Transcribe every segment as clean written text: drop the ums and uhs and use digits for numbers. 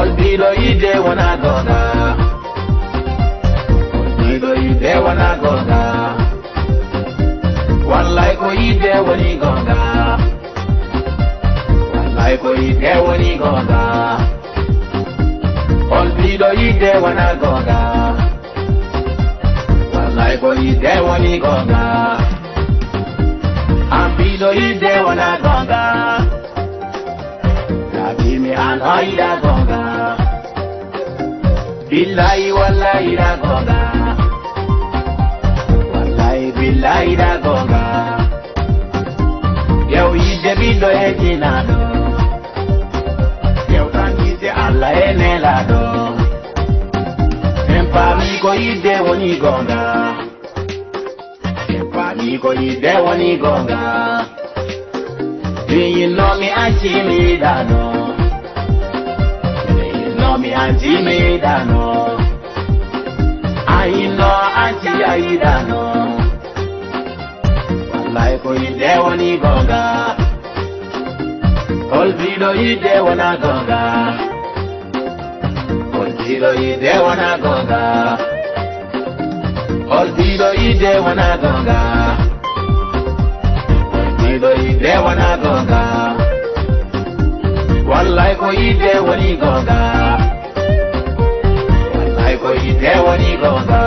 Olvido ide wana gonga. Olvido ide wana gonga. Wallahi ko ide wani gonga. Wallahi ko ide wani gonga. Olvido ide wana gonga. Wallahi ko ide wani gonga. Ambido ide wana gonga. Kimi anaida gonga. Billahi wallahi da gonga. Wallahi billahi da gonga. Yau ide bido etinado. Yau tangite Allah enelado. Empami ko ide woni gonga. Empami ko ide woni gonga. Do you know me anti me dano? Do you know me anti me dano? I know anti I dano. Wallahi ko ide woni gonga. Olvido ide wana gonga. Olvido ide wana gonga. Olvido ide wana gonga. Olvido ide wana gonga. Wallahi ko ide wani gonga. Wallahi ko ide wani gonga.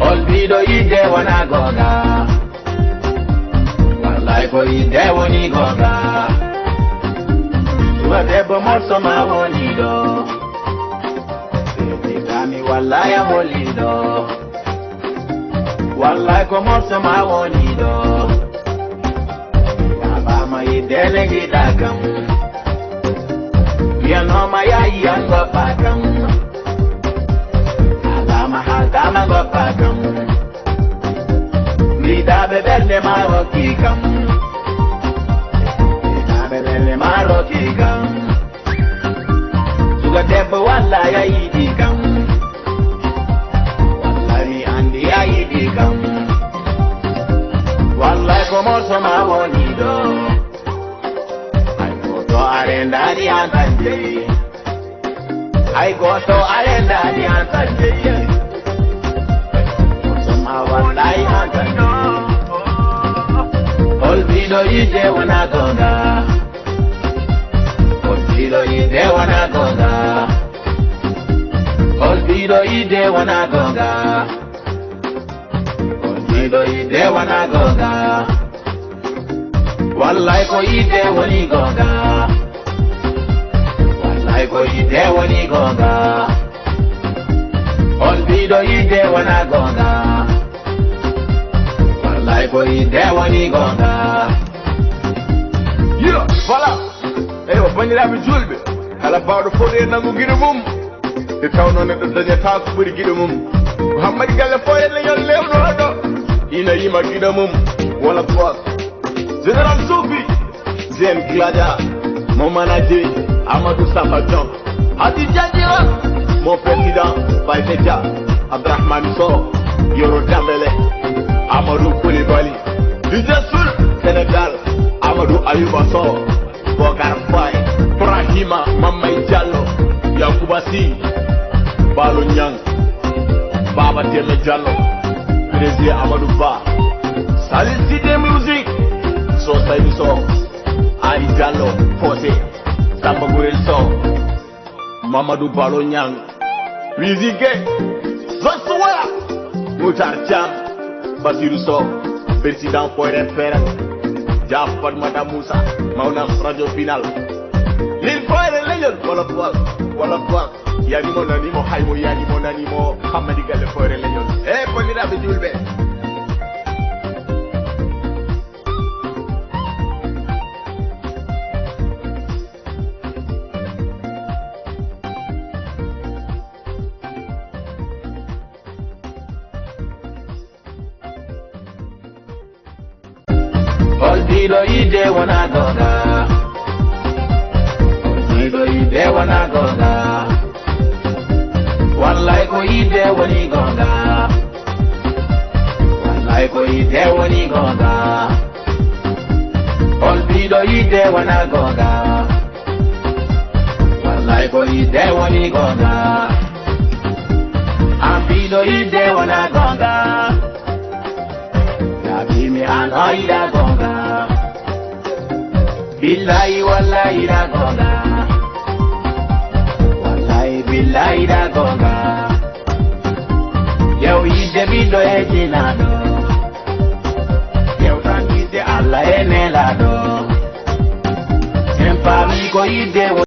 Olvido ide wana gonga. Wallahi ko ide wani gonga. Suwa debo morso ma woni do. Bebe kami wallahi amoli do. Wallahi ko morso ma woni do. Abama idele gidagam. Ya no ma ya yango pagam. Abama hagama go pagam. Mida bebele maro kikam. Mida bebele maro kikam. Suga debo wallahi ya idikam. Wallahi andi ya idikam. Wallahi como sama wonido. I go to arenda di antanje. I go to arenda di antanje. Sama wallahi antanje. Olvido ide wana gonga. Olvido ide wana gonga. Olvido ide wana gonga. Olvido ide wana gonga. Wallahi ko ide wani gonga. Wallahi ko ide wani gonga. Olvido ide wana gonga. Wallahi ko ide wani gonga. Yeah, voilà. Eyo bandiraɓe julɓe kala bawɗo foɗe nangu guiɗo mum nde tawno neɗɗo dañata ko ɓuuri guiɗo mum Mouhammadi Galle fo e leñol lewnoɗo ina yima guiɗo mum wala boss général Soufi Zen Gladia Momana Dieye Amadou Safa Diom Hadi Diadjira mon président Baye Dia Abdourahmane Sow Yoro Dambélé Amadou Koulibaly Didier Soul Sénégal Amadou Ayouba Sow Bogar Faye Brahima Mamay Diallo Yakuba Sy Balo Niang Baba Teme Diallo Président Amadou Ba Salil Sidé Music So Saïdou Sow Ali Diallo Fossé Samba Gourel Sow Mamadou Balo Niang Rizike Zosuwa Moutar Thiam Basirou Sow Président Foire Ferret Jafar Madame Moussa Mauna Radio Final Lil Foire Leyon Wala Boak Yanimo Nanimo Haymo Yanimo Nanimo Hamadi Galle Foire Leyon Bandiraɓe julɓe Olvido ide wana gonga. Olvido ide wana gonga. Wallahi ko ide wani gonga. Wallahi ko ide wani gonga. Olvido ide wana gonga. Billahi ko ide woni gonga. Ambido ide wona gonga. Nabi mi ano ida gonga. Billahi wallahi ida gonga. Wallahi billahi ida gonga. Yow ide bido e jinado. Yow tan ide Allah e nelado. Sempa mi ko ide